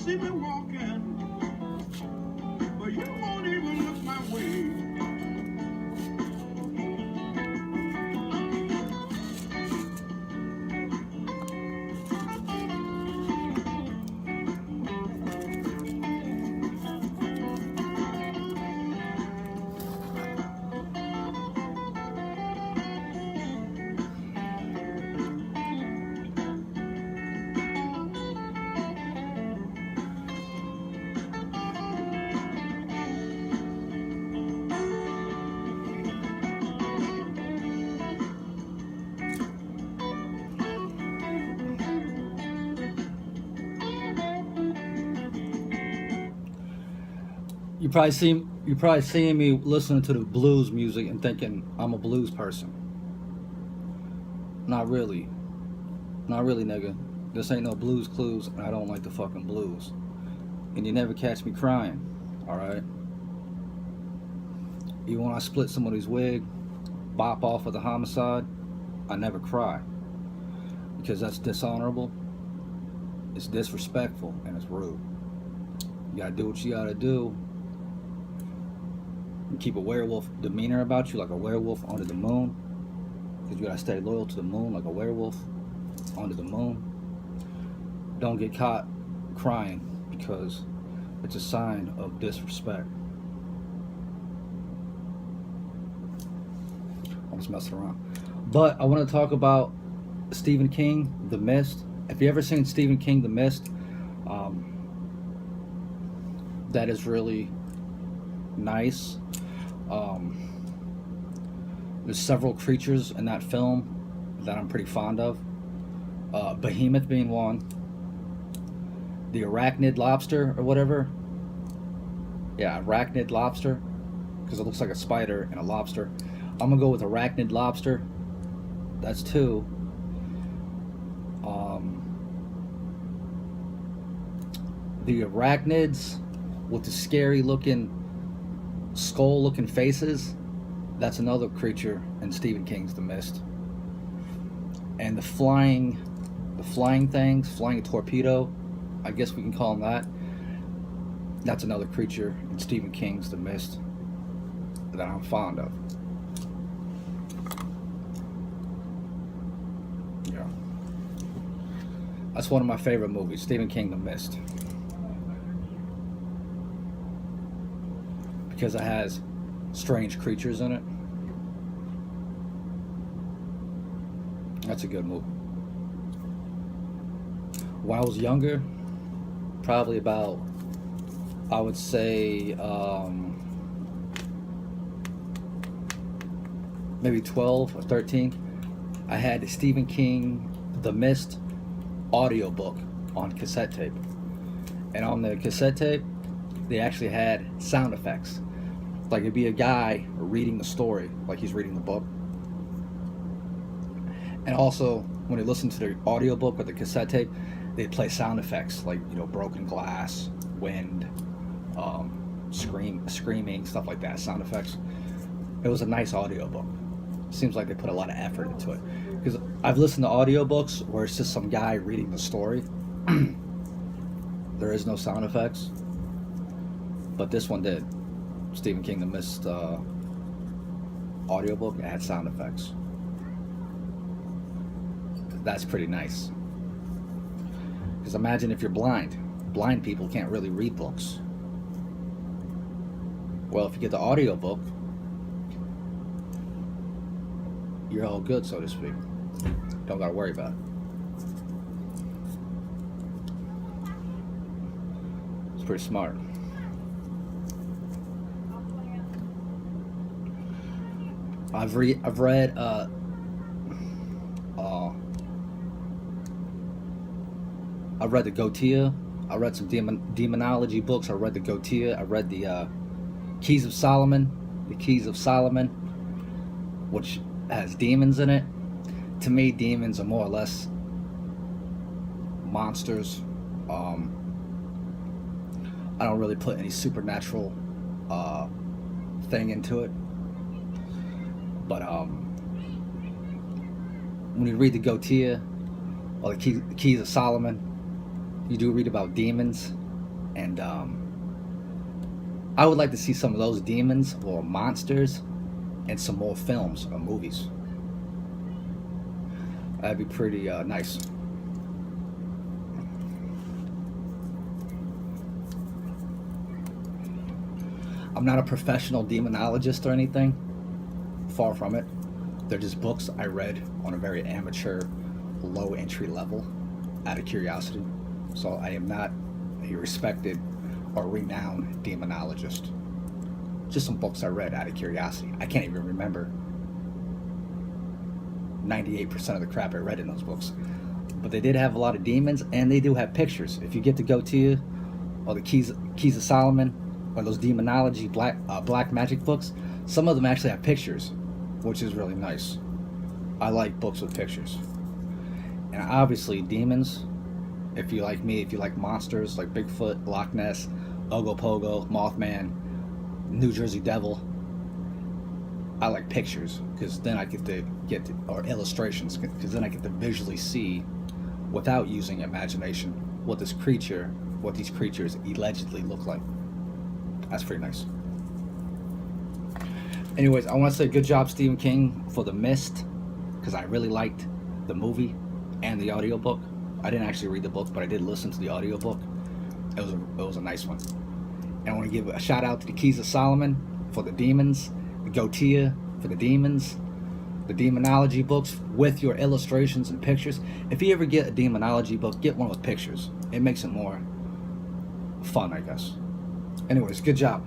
see me walking, but you won't even look my way. You probably seeing me listening to the blues music and thinking I'm a blues person. Not really. Not really, nigga. This ain't no Blues Clues, and I don't like the fucking blues. And you never catch me crying, alright? Even when I split somebody's wig, bop off of the homicide, I never cry. Because that's dishonorable, it's disrespectful, and it's rude. You gotta do what you gotta do. You keep a werewolf demeanor about you, like a werewolf under the moon. Because you gotta stay loyal to the moon, like a werewolf under the moon. Don't get caught crying because it's a sign of disrespect. I'm just messing around. But I want to talk about Stephen King, The Mist. If you ever seen Stephen King, The Mist, that is really nice. There's several creatures in that film that I'm pretty fond of. Behemoth being one. The arachnid lobster or whatever. Yeah, arachnid lobster. Because it looks like a spider and a lobster. I'm going to go with arachnid lobster. That's two. The arachnids with the scary looking skull looking faces. That's another creature in Stephen King's The Mist. And the flying things, flying torpedo, I guess we can call them that. That's another creature in Stephen King's The Mist that I'm fond of. Yeah. That's one of my favorite movies, Stephen King, The Mist. Because it has strange creatures in it. That's a good movie. When I was younger, probably about, I would say, maybe 12 or 13, I had the Stephen King The Mist audiobook on cassette tape. And on the cassette tape, they actually had sound effects. Like it'd be a guy reading the story, like he's reading the book. And also, when you listen to the audiobook or the cassette tape, they'd play sound effects like, broken glass, wind, screaming, stuff like that, sound effects. It was a nice audiobook. Seems like they put a lot of effort into it. Because I've listened to audiobooks where it's just some guy reading the story. There is no sound effects. But this one did. Stephen King, The Mist audiobook, it had sound effects. That's pretty nice. Because imagine if you're blind. Blind people can't really read books. Well, if you get the audiobook, you're all good, so to speak. Don't gotta worry about it. It's pretty smart. I've read I read the Goetia. I read some demonology books. I read the Goetia. I read the Keys of Solomon. The Keys of Solomon, which has demons in it. To me, demons are more or less monsters. I don't really put any supernatural thing into it. But when you read the Goetia or the Keys of Solomon, you do read about demons And I would like to see some of those demons or monsters in some more films or movies. That'd be pretty nice. I'm not a professional demonologist or anything. Far from it. They're just books I read on a very amateur, low entry level out of curiosity. So I am not a respected or renowned demonologist. Just some books I read out of curiosity. I can't even remember 98% of the crap I read in those books. But they did have a lot of demons, and they do have pictures. If you get to Goetia or the Keys of Solomon or those demonology black magic books, some of them actually have pictures, which is really nice. I like books with pictures. And obviously demons, if you like me, if you like monsters like Bigfoot, Loch Ness, Ogopogo, Mothman, New Jersey Devil, I like pictures, because then I get to or illustrations, because then I get to visually see, without using imagination, what these creatures allegedly look like. That's pretty nice. Anyways, I want to say good job, Stephen King, for The Mist, because I really liked the movie and the audiobook. I didn't actually read the book, but I did listen to the audiobook. It was a nice one. And I want to give a shout out to the Keys of Solomon for the demons, the Goetia for the demons, the demonology books with your illustrations and pictures. If you ever get a demonology book, get one with pictures. It makes it more fun, I guess. Anyways, good job.